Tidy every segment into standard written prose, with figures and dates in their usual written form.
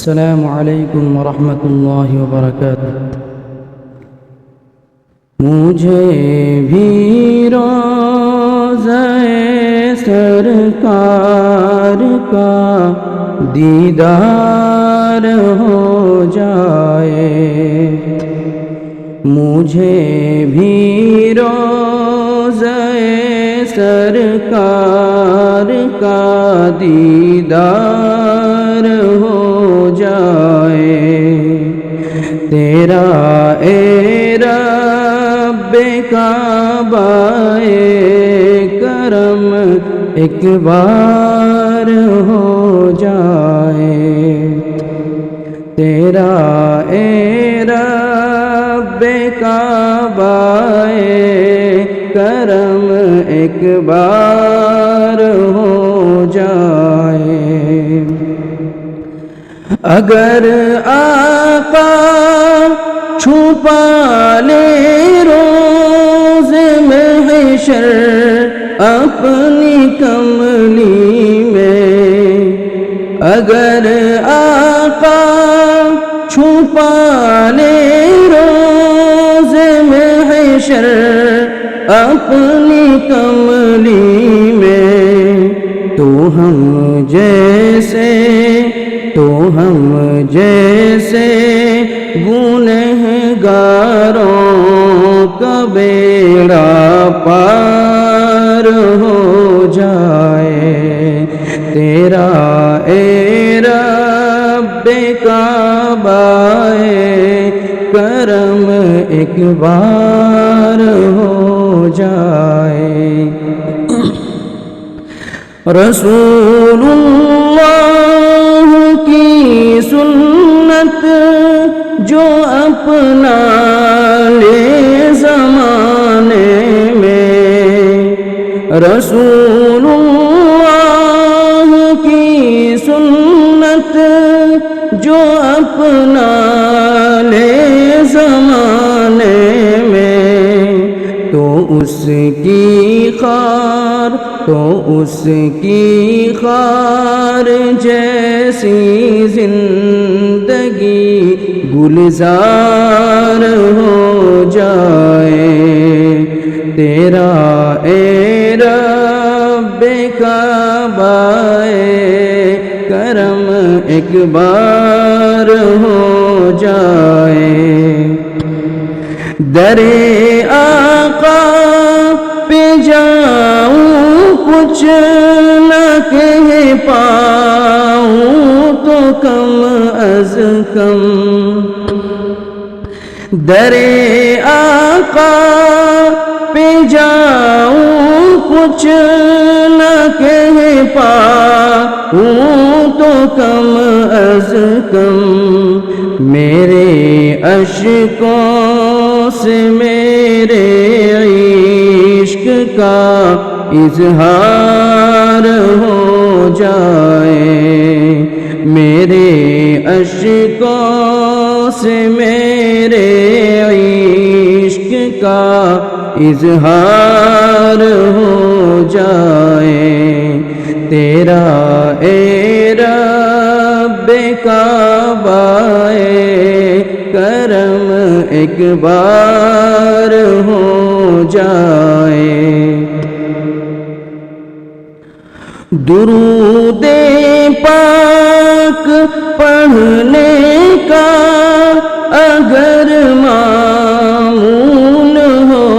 السلام علیکم ورحمۃ اللہ وبرکاتہ۔ مجھے بھی روضہ سرکار کا دیدار ہو جائے، مجھے بھی روضہ سرکار کا دیدار ہو جائے، تیرا اے رب کعبہ کرم ایک بار ہو جائے، تیرا اے رب کعبہ کرم ایک بار ہو جائے۔ اگر آقا چھپا لے روز محشر اپنی کملی میں، اگر آقا چھپا لے روز محشر اپنی کملی میں، تو ہم جیسے گنہگاروں کا بیڑا پار ہو جائے، تیرا اے رب کعبہ کرم ایک بار ہو جائے۔ رسول اللہ کی سنت جو اپنا لے زمانے میں، رسول اللہ کی سنت جو اپنا لے زمانے میں، تو اس کی خار جیسی زندگی گلزار ہو جائے، تیرا اے رب کعبہ کرم ایک بار ہو جائے۔ درے آقا پہ جاؤں کچھ نہ کہہ پاؤں تو کم از کم، درے آقا پہ جاؤں کچھ نہ کہہ پاؤں تو کم از کم، میرے اشکوں سے میرے عشق کا اظہار ہو جائے، میرے اشکوں سے میرے عشق کا اظہار ہو جائے، تیرا اے رب کعبہ کرم ایک بار ہو جائے۔ درود پاک پڑھنے کا اگر معمول ہو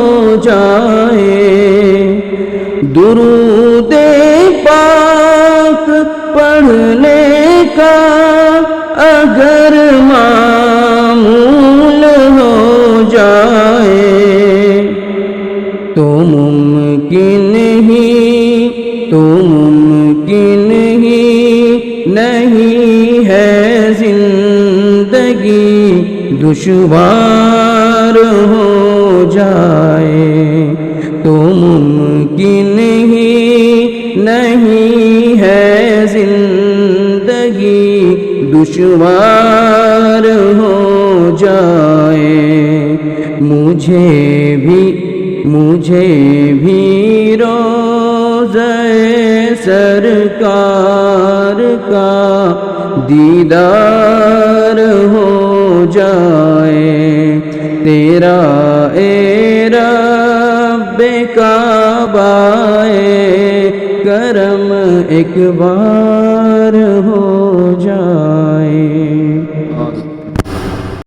جائے، درود پاک پڑھنے کا اگر معمول ہو جائے، تو ممکن ہی نہیں ہے زندگی دشوار ہو جائے، تو ممکن ہی نہیں ہے زندگی دشوار ہو جائے، مجھے بھی روضہ سرکار کا دیدار ہو جائے، تیرا اے رب کعبہ کرم ایک بار ہو